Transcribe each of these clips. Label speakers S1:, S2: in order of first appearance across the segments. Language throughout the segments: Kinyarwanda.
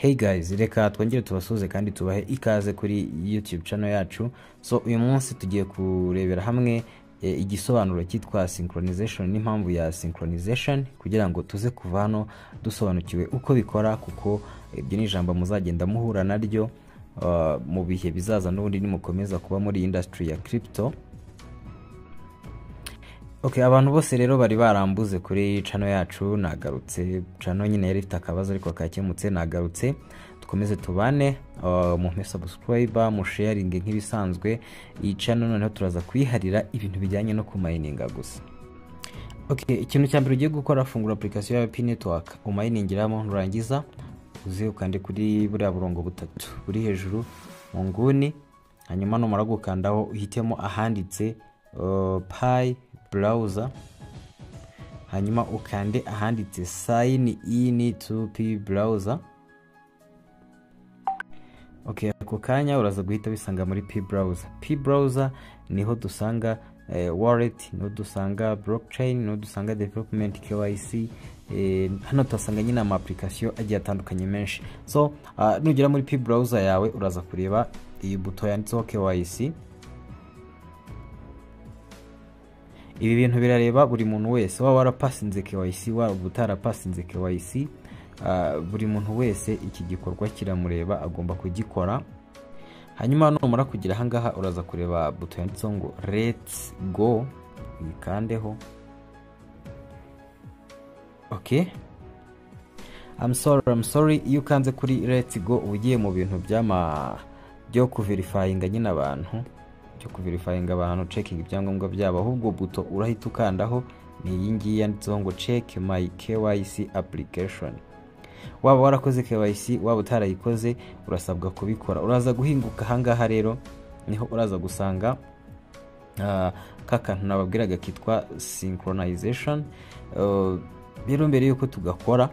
S1: Hey guys, reka twongere tubasuze kandi tubahe ikaze kuri YouTube channel yacu. So uyu munsi tugiye kurebera hamwe igisobanuro cyitwa synchronization n'impamvu ya synchronization kugira ngo tuze kuva hano dusobanukiwe uko bikora, kuko ibyo ni ijambo muzagenda muhura naryo mu bihe bizaza n'ubundi nimukomeza kuba muri industry ya crypto. Okay, abantu bose rero bari barambuze kuri channel yacu, nagarutse. Channel nyine yari ifite akabazo ariko kakemutse, nagarutse. Dukomeze tubane, mu subscribe, mu sharing nk'ibisanzwe. Iyi channel noneho turaza kwiharira ibintu bijyanye no kumininga gusa. Okay, ikintu cyambere ugiye gukora, fungura application ya Pi Network, uminingiramo, nurangiza uze ukande kuri buriya burongo butatu buri hejuru mu nguni, hanyuma numara gukandaho uhitemo ahanditse Pi browser, hanyuma ukande ahanditse sign in to Pi browser. Okay, ako kanya uraza guhita bisanga muri Pi browser. Pi browser niho dusanga wallet, niho dusanga blockchain, niho dusanga development, KYC, hano tuhasanga nyine ama application agiye atandukanye menshi. So nugera muri Pi browser yawe uraza kureba iyi buto yanditseho KYC. Ibi bintu birareba buri muntu wese, waba warapasinze KYC, waba utarapasinze KYC, buri muntu wese iki gikorwa kiramureba, agomba kugikora. Hanyuma numara kugira ahangaha uraza kureba buto yanditseho ngo let's go, ikandeho. Okay, I'm sorry, iyo ukanze kuri let's go ugiye mu bintu byo kuverifyinga nyine abantu, cyo kuverifyinga abantu, checking ibyangombwa byabo, ahubwo buto urahita ukandaho ni iyi ngiyi yanditseho ngo check my KYC application. Waba warakoze KYC, waba utarayikoze, urasabwa kubikora. Uraza guhinguka ahangaha rero niho uraza gusanga kakantu nababwiraga kitwa synchronization. Rero mbere yuko tugakora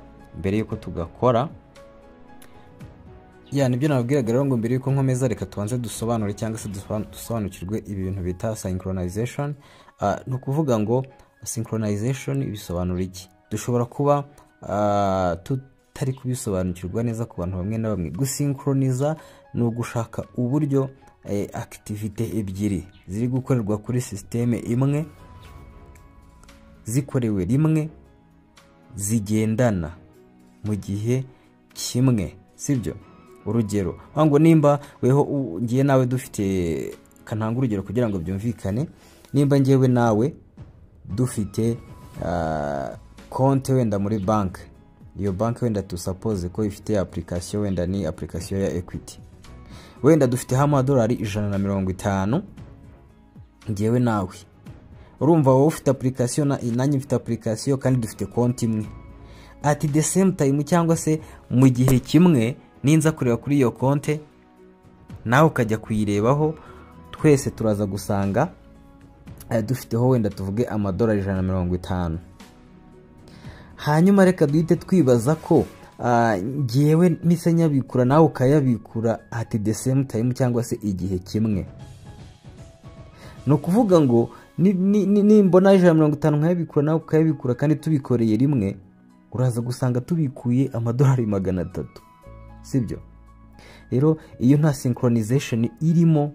S1: nibyo nababwiraga rero ngo mbere yuko nkomeza reka tubanze dusobanure cyangwa se dusobanukirwe ibi bintu bita synchronization. No kuvuga ngo synchronization bisobanura iki? Dushobora kuba tutari kubisobanukirwa neza ku bantu bamwe na bamwe. Gusynchroniza no gushaka uburyo activity ebyiri ziri gukorerwa kuri systeme imwe, zikorewe rimwe, zigendana mu gihe kimwe, sibyo? Urugero, ngo nimba weho ngiye nawe dufite, kananga urugero kugira ngo byumvikane. Nimba ngiyewe nawe dufite konti wenda muri bank, iyo bank wenda tu suppose ko ifite application, wenda ni application ya Equity, wenda dufite $150 ngiyewe nawe. Urumva wowe ufite application nanjye mfite application kandi dufite konti imwe. At the same time, cyangwa se mu gihe kimwe, ninza kureba kuri iyo konti nawe ukajya kuyirebaho, twese turaza gusanga dufiteho wenda tuvuge $150. Hanyuma reka duhite twibaza ko ngiyewe mise nyabikura nawe ukayabikura at the same time cyangwa se igihe kimwe. No kuvuga ngo nimbona $150 nkayabikura nawe ukayabikura kandi tubikoreye rimwe, uraza gusanga tubikuye $300, sibyo? Rero iyo nta synchronization irimo,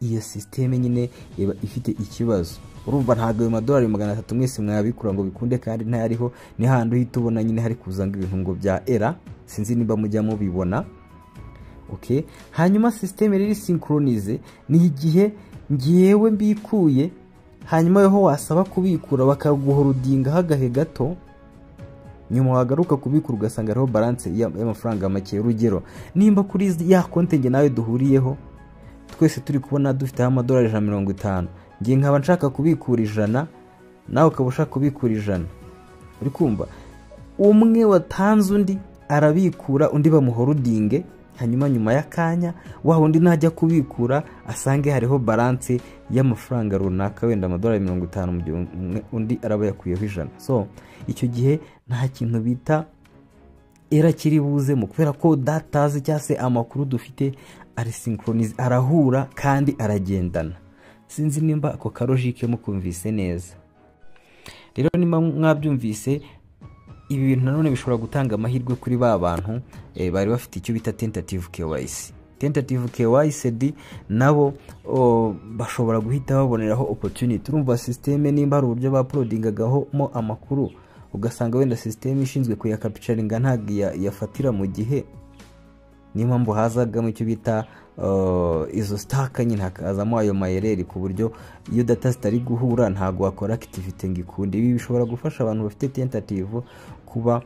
S1: iyo systeme nyine iba ifite ikibazo. Urumva ntabwo ayo $300 mwese mwabikura ngo bikunde, kandi ntayariho. Ni handi uhita ubona nyine hari kuzanga ibintu ngo bya error, sinzi niba mujya mubibona. Okay, hanyuma systeme riri synchronize ni igihe ngiyewe mbikuye, hanyuma yeho wasaba kubikura bakaguhorudinga hagahe gato, nyuma wagaruka kubikura ugasanga ariho balance y'amafaranga make. Urugero, nimba kuri ya konti nge nawe duhuriyeho twese turi kubona dufite $150, ngiye nkaba nshaka kubikura 100, nawe ukaba ushaka kubikura 100. Uri kumva? Umwe watanze undi arabikura, undi bamuhorudinge, hanyuma nyuma y'akanya wa undi najya kubikura asange hariho balance y'amafaranga runaka, wenda $50 mu gihe undi araba yakuyeho 100. So icyo gihe nta kintu bita era kiri buze mu, kubera ko data cyangwa se amakuru dufite ari synchronize, arahura kandi aragendana. Sinzi nimba ako karojike mukumvise neza. Rero nimba mwabyumvise, ibi bintu nanone bishobora gutanga amahirwe kuri ba bantu bari bafite icyo bita tentative KYC. Tentative KYC nabo bashobora guhita baboneraho opportunity. Urumva systeme nimba hari uburyo baprodingagaho mo amakuru ugasanga wenda systeme ishinzwe kuyakapturinga ntabwo yafatira mu gihe, niyo mpamvu hazagamo icyo bita izo staka nyine hakazamo ayo mayereri ku buryo iyo data zitari guhura ntago wakora activity ngikundi. Ibi bishobora gufasha abantu bafite tentative kuba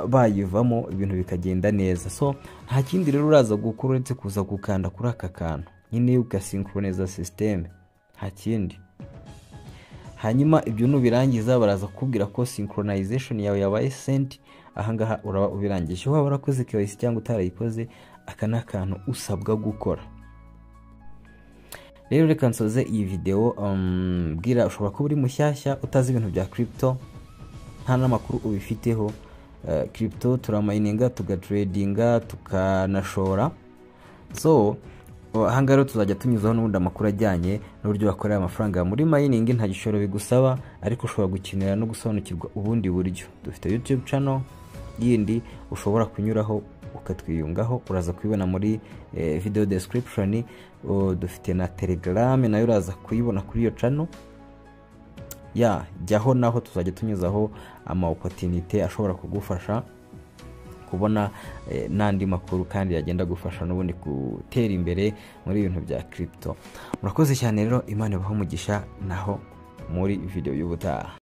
S1: bayivamo ibintu bikagenda neza. So nta kindi rero uraza gukora uretse kuza gukanda kuri aka kantu nyine ugasynchronize system, nta kindi. Hanyuma ibyo nubirangiza baraza kubwira ko synchronization yawe yabaye sent. Ahangaha uraba ubirangije. Waba warakoze KYC cyangwa utarayikoze, aka ni akantu usabwa gukora. Rero reka nsoze iyi video bwira ushobora kuba uri mushyashya utazi ibintu bya crypto, nta n'amakuru ubifiteho. Crypto turamayininga, tugatradinga, tukanashora. So ahangaha rero tuzajya tunyuzaho n'ubundi amakuru ajyanye n'uburyo bakorera amafaranga muri mining. Nta gishoro bigusaba, ariko ushobora gukenera no gusobanukirwa ubundi buryo. Dufite YouTube channel yindi ushobora kunyuraho ukatwiyungaho, uraza kubibona muri video description. Dufite na Telegram nayo uraza kuyibona kuri iyo channel. Jyaho naho tuzajya tunyuzaho ama opportunity ashobora kugufasha kubona n'andi makuru kandi yagenda gufasha n'ubundi gutera imbere muri ibintu bya crypto. Murakoze cyane rero, Imana ibahe umugisha naho muri video y'ubutaha.